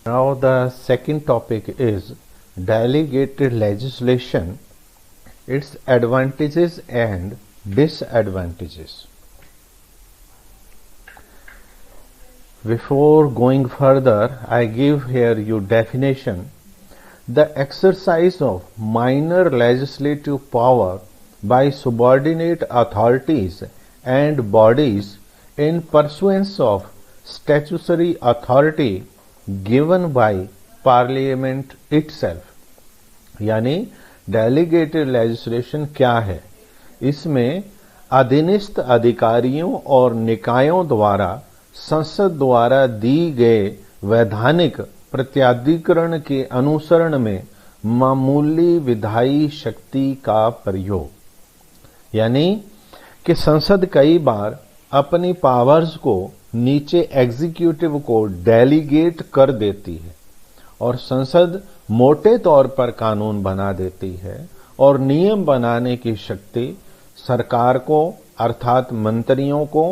Now the second topic is delegated legislation, its advantages and disadvantages. Before going further, I give here you definition. The exercise of minor legislative power by subordinate authorities and bodies in pursuance of statutory authority given by Parliament itself. यानी delegated legislation क्या है? इसमें अधीनस्थ अधिकारियों और निकायों द्वारा संसद द्वारा दी गए वैधानिक प्रत्याधिकरण के अनुसरण में मामूली विधायी शक्ति का प्रयोग, यानी कि संसद कई बार अपनी पावर्स को नीचे एग्जीक्यूटिव को डेलीगेट कर देती है और संसद मोटे तौर पर कानून बना देती है और नियम बनाने की शक्ति सरकार को अर्थात मंत्रियों को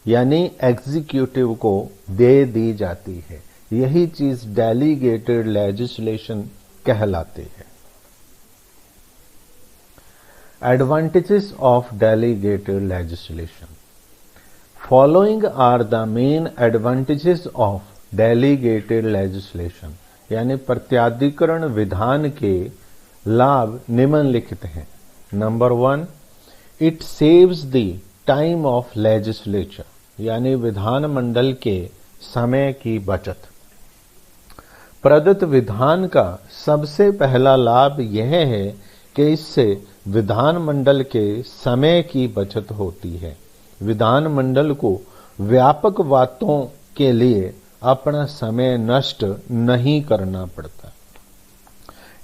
यानी एग्जीक्यूटिव को दे दी जाती है। यही चीज डेलीगेटेड लेजिस्लेशन कहलाती है। Advantages of delegated legislation. Following are the main advantages of delegated legislation, यानी प्रत्याधिकरण विधान के लाभ निम्नलिखित हैं। Number 1, it saves the time of legislature, यानी विधानमंडल के समय की बचत। प्रदत्त विधान का सबसे पहला लाभ यह है कि इससे विधानमंडल के समय की बचत होती है। विधानमंडल को व्यापक बातों के लिए अपना समय नष्ट नहीं करना पड़ता,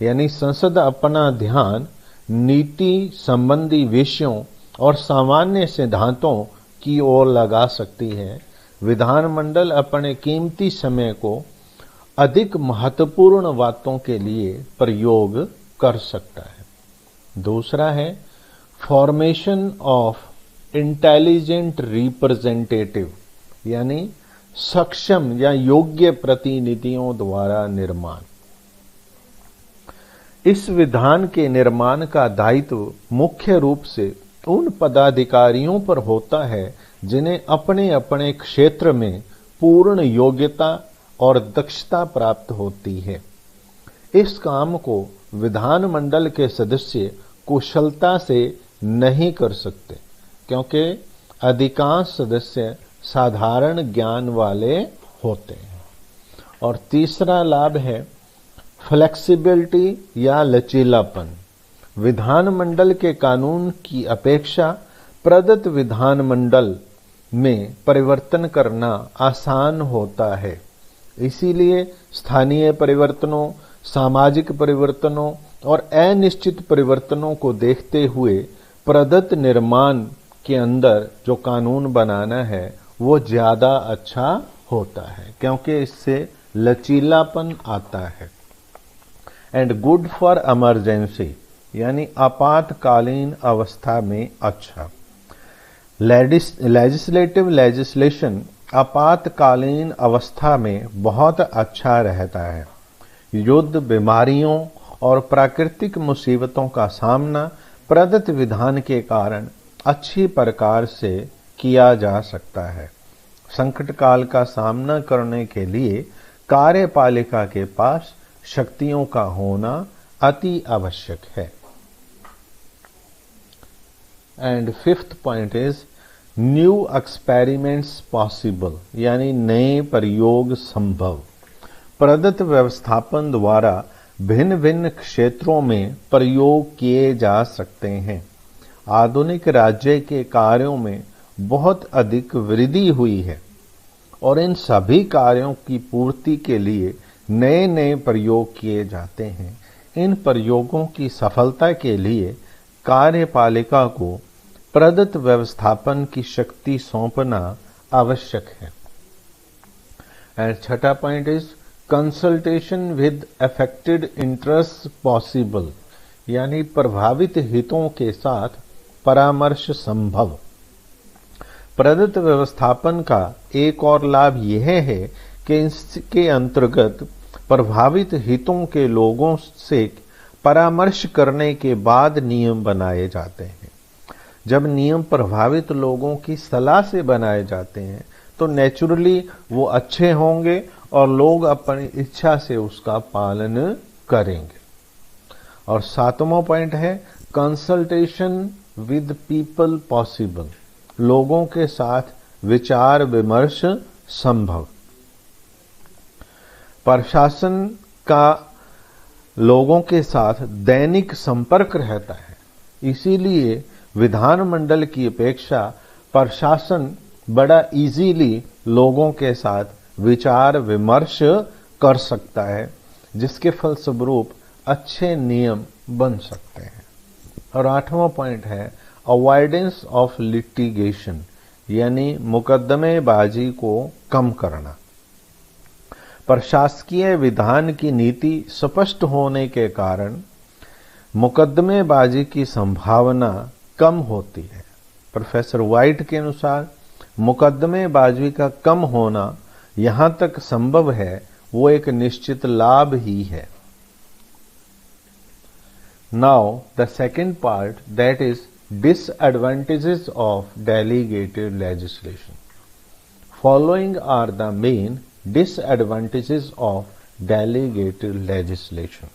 यानी संसद अपना ध्यान नीति संबंधी विषयों और सामान्य सिद्धांतों की ओर लगा सकती है। विधानमंडल अपने कीमती समय को अधिक महत्वपूर्ण बातों के लिए प्रयोग कर सकता है। दूसरा है फॉर्मेशन ऑफ इंटेलिजेंट रिप्रेजेंटेटिव, यानी सक्षम या योग्य प्रतिनिधियों द्वारा निर्माण। इस विधान के निर्माण का दायित्व मुख्य रूप से उन पदाधिकारियों पर होता है जिन्हें अपने अपने क्षेत्र में पूर्ण योग्यता और दक्षता प्राप्त होती है। इस काम को विधानमंडल के सदस्य कुशलता से नहीं कर सकते, क्योंकि अधिकांश सदस्य साधारण ज्ञान वाले होते हैं। और तीसरा लाभ है फ्लेक्सिबिलिटी या लचीलापन। विधानमंडल के कानून की अपेक्षा प्रदत्त विधानमंडल में परिवर्तन करना आसान होता है। इसीलिए स्थानीय परिवर्तनों, सामाजिक परिवर्तनों और अनिश्चित परिवर्तनों को देखते हुए प्रदत्त निर्माण के अंदर जो कानून बनाना है वो ज्यादा अच्छा होता है, क्योंकि इससे लचीलापन आता है। एंड गुड फॉर इमरजेंसी, यानी आपातकालीन अवस्था में अच्छा। लेजिस्लेटिव लेजिस्लेशन आपातकालीन अवस्था में बहुत अच्छा रहता है। युद्ध, बीमारियों और प्राकृतिक मुसीबतों का सामना प्रदत्त विधान के कारण अच्छी प्रकार से किया जा सकता है। संकट काल का सामना करने के लिए कार्यपालिका के पास शक्तियों का होना अति आवश्यक है। And fifth point is new experiments possible, यानी नए प्रयोग संभव। प्रदत्त व्यवस्थापन द्वारा भिन्न भिन्न क्षेत्रों में प्रयोग किए जा सकते हैं। आधुनिक राज्य के कार्यों में बहुत अधिक वृद्धि हुई है और इन सभी कार्यों की पूर्ति के लिए नए नए प्रयोग किए जाते हैं। इन प्रयोगों की सफलता के लिए कार्यपालिका को प्रदत्त व्यवस्थापन की शक्ति सौंपना आवश्यक है। एंड छठा point is consultation with affected interest possible, यानी प्रभावित हितों के साथ परामर्श संभव। प्रदत्त व्यवस्थापन का एक और लाभ यह है कि इसके अंतर्गत प्रभावित हितों के लोगों से परामर्श करने के बाद नियम बनाए जाते हैं। जब नियम प्रभावित लोगों की सलाह से बनाए जाते हैं तो नेचुरली वो अच्छे होंगे और लोग अपनी इच्छा से उसका पालन करेंगे। और 7वां पॉइंट है कंसल्टेशन विद पीपल पॉसिबल, लोगों के साथ विचार विमर्श संभव। प्रशासन का लोगों के साथ दैनिक संपर्क रहता है, इसीलिए विधानमंडल की अपेक्षा प्रशासन बड़ा इजीली लोगों के साथ विचार विमर्श कर सकता है, जिसके फलस्वरूप अच्छे नियम बन सकते हैं। और 8वां पॉइंट है अवॉइडेंस ऑफ लिटिगेशन, यानी मुकदमेबाजी को कम करना। प्रशासकीय विधान की नीति स्पष्ट होने के कारण मुकदमेबाजी की संभावना कम होती है। प्रोफेसर वाइट के अनुसार मुकदमेबाजी का कम होना यहां तक संभव है वो एक निश्चित लाभ ही है। Now the second part, that is disadvantages of delegated legislation. Following are the main disadvantages of delegated legislation.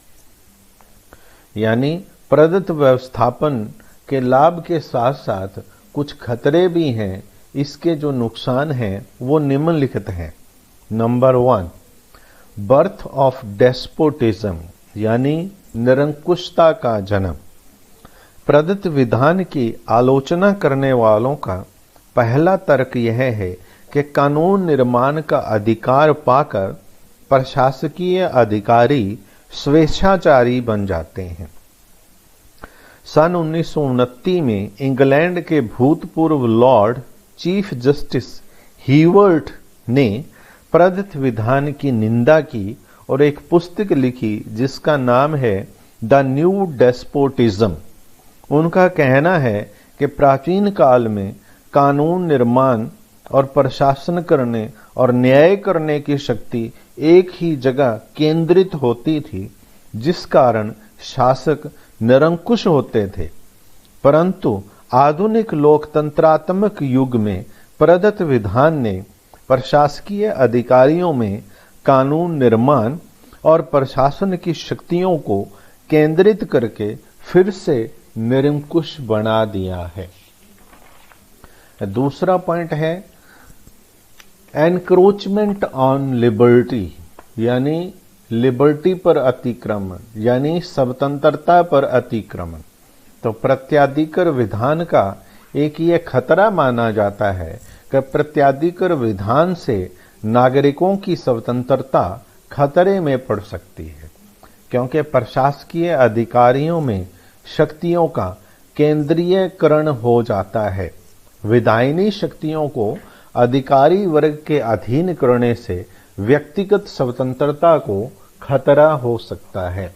यानी प्रदत्त व्यवस्थापन के लाभ के साथ साथ कुछ खतरे भी हैं। इसके जो नुकसान हैं वो निम्नलिखित हैं। नंबर 1, बर्थ ऑफ डेस्पोटिज्म, यानी निरंकुशता का जन्म। प्रदत्त विधान की आलोचना करने वालों का पहला तर्क यह है कि कानून निर्माण का अधिकार पाकर प्रशासकीय अधिकारी स्वेच्छाचारी बन जाते हैं। सन 1929 में इंग्लैंड के भूतपूर्व लॉर्ड चीफ जस्टिस हीवर्ट ने प्रदत्त विधान की निंदा की और एक पुस्तक लिखी जिसका नाम है द न्यू डेस्पोटिज्म। उनका कहना है कि प्राचीन काल में कानून निर्माण और प्रशासन करने और न्याय करने की शक्ति एक ही जगह केंद्रित होती थी, जिस कारण शासक निरंकुश होते थे। परंतु आधुनिक लोकतंत्रात्मक युग में प्रदत्त विधान ने प्रशासकीय अधिकारियों में कानून निर्माण और प्रशासन की शक्तियों को केंद्रित करके फिर से निरंकुश बना दिया है। दूसरा पॉइंट है एनक्रोचमेंट ऑन लिबर्टी, यानी लिबर्टी पर अतिक्रमण, यानी स्वतंत्रता पर अतिक्रमण। तो प्रत्याधिकार विधान का एक ये खतरा माना जाता है कि प्रत्याधिकार विधान से नागरिकों की स्वतंत्रता खतरे में पड़ सकती है, क्योंकि प्रशासकीय अधिकारियों में शक्तियों का केंद्रीयकरण हो जाता है। विधायिनी शक्तियों को अधिकारी वर्ग के अधीन करने से व्यक्तिगत स्वतंत्रता को खतरा हो सकता है।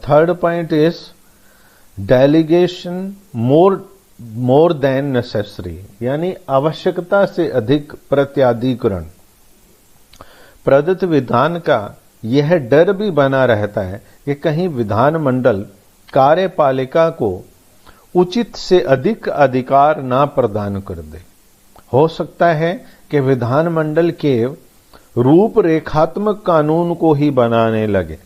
Third point is delegation more than necessary, यानी आवश्यकता से अधिक प्रत्याधिकरण। प्रदत्त विधान का यह डर भी बना रहता है कि कहीं विधानमंडल कार्यपालिका को उचित से अधिक अधिकार ना प्रदान कर दे। हो सकता है कि विधानमंडल के रूपरेखात्मक कानून को ही बनाने लगे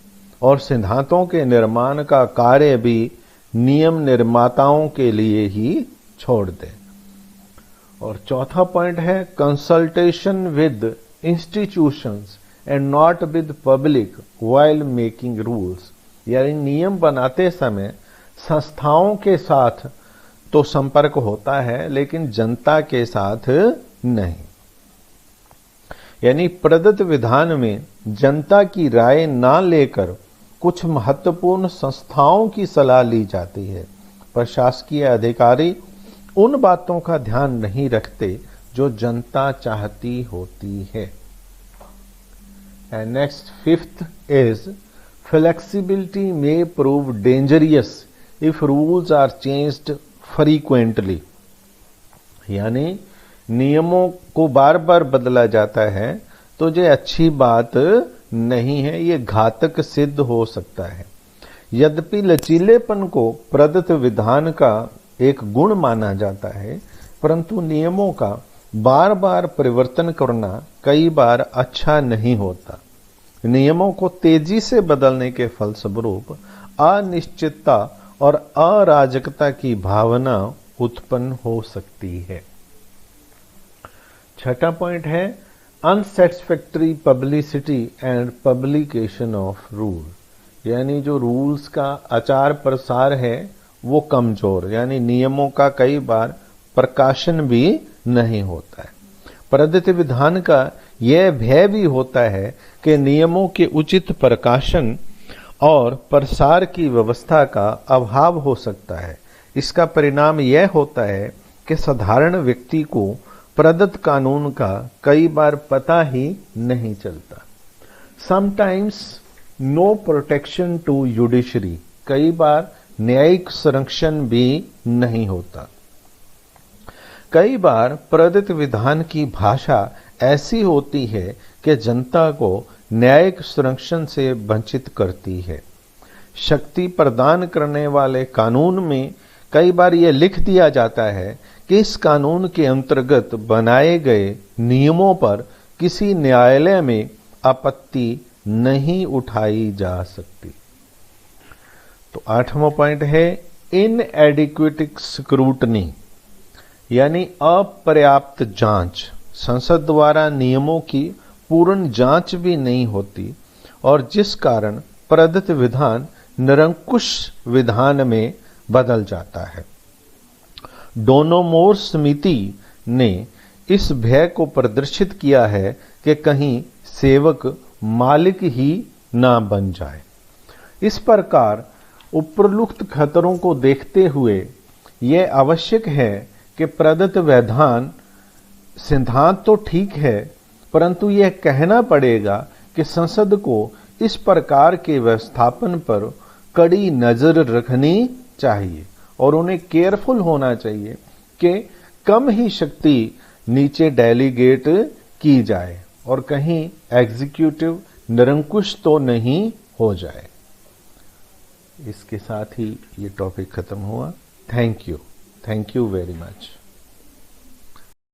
और सिद्धांतों के निर्माण का कार्य भी नियम निर्माताओं के लिए ही छोड़ दे। और चौथा पॉइंट है consultation with institutions and not with public while making rules, यानी नियम बनाते समय संस्थाओं के साथ तो संपर्क होता है लेकिन जनता के साथ नहीं। यानी प्रदत्त विधान में जनता की राय ना लेकर कुछ महत्वपूर्ण संस्थाओं की सलाह ली जाती है। प्रशासकीय अधिकारी उन बातों का ध्यान नहीं रखते जो जनता चाहती होती है। And next fifth is flexibility may prove dangerous if rules are changed frequently, यानी नियमों को बार बार बदला जाता है तो ये अच्छी बात नहीं है, ये घातक सिद्ध हो सकता है। यद्यपि लचीलेपन को प्रदत्त विधान का एक गुण माना जाता है, परंतु नियमों का बार बार परिवर्तन करना कई बार अच्छा नहीं होता। नियमों को तेजी से बदलने के फलस्वरूप अनिश्चितता और अराजकता की भावना उत्पन्न हो सकती है। छठा पॉइंट है unsatisfactory publicity and publication of rule, यानी जो रूल्स का आचार प्रसार है वो कमजोर, यानी नियमों का कई बार प्रकाशन भी नहीं होता है। प्रदत्त विधान का यह भय भी होता है कि नियमों के उचित प्रकाशन और प्रसार की व्यवस्था का अभाव हो सकता है। इसका परिणाम यह होता है कि साधारण व्यक्ति को प्रदत्त कानून का कई बार पता ही नहीं चलता। Sometimes no protection to judiciary, कई बार न्यायिक संरक्षण भी नहीं होता। कई बार प्रदत्त विधान की भाषा ऐसी होती है कि जनता को न्यायिक संरक्षण से वंचित करती है। शक्ति प्रदान करने वाले कानून में कई बार यह लिख दिया जाता है कि इस कानून के अंतर्गत बनाए गए नियमों पर किसी न्यायालय में आपत्ति नहीं उठाई जा सकती। तो 8वां पॉइंट है इनएडिक्वेट स्क्रूटनी, यानी अपर्याप्त जांच। संसद द्वारा नियमों की पूर्ण जांच भी नहीं होती और जिस कारण प्रदत्त विधान निरंकुश विधान में बदल जाता है। डोनोमोर समिति ने इस भय को प्रदर्शित किया है कि कहीं सेवक मालिक ही ना बन जाए। इस प्रकार उपरोक्त खतरों को देखते हुए यह आवश्यक है कि प्रदत्त विधान सिद्धांत तो ठीक है, परंतु यह कहना पड़ेगा कि संसद को इस प्रकार के व्यवस्थापन पर कड़ी नजर रखनी चाहिए और उन्हें केयरफुल होना चाहिए कि कम ही शक्ति नीचे डेलीगेट की जाए और कहीं एग्जीक्यूटिव निरंकुश तो नहीं हो जाए। इसके साथ ही ये टॉपिक खत्म हुआ। Thank you very much.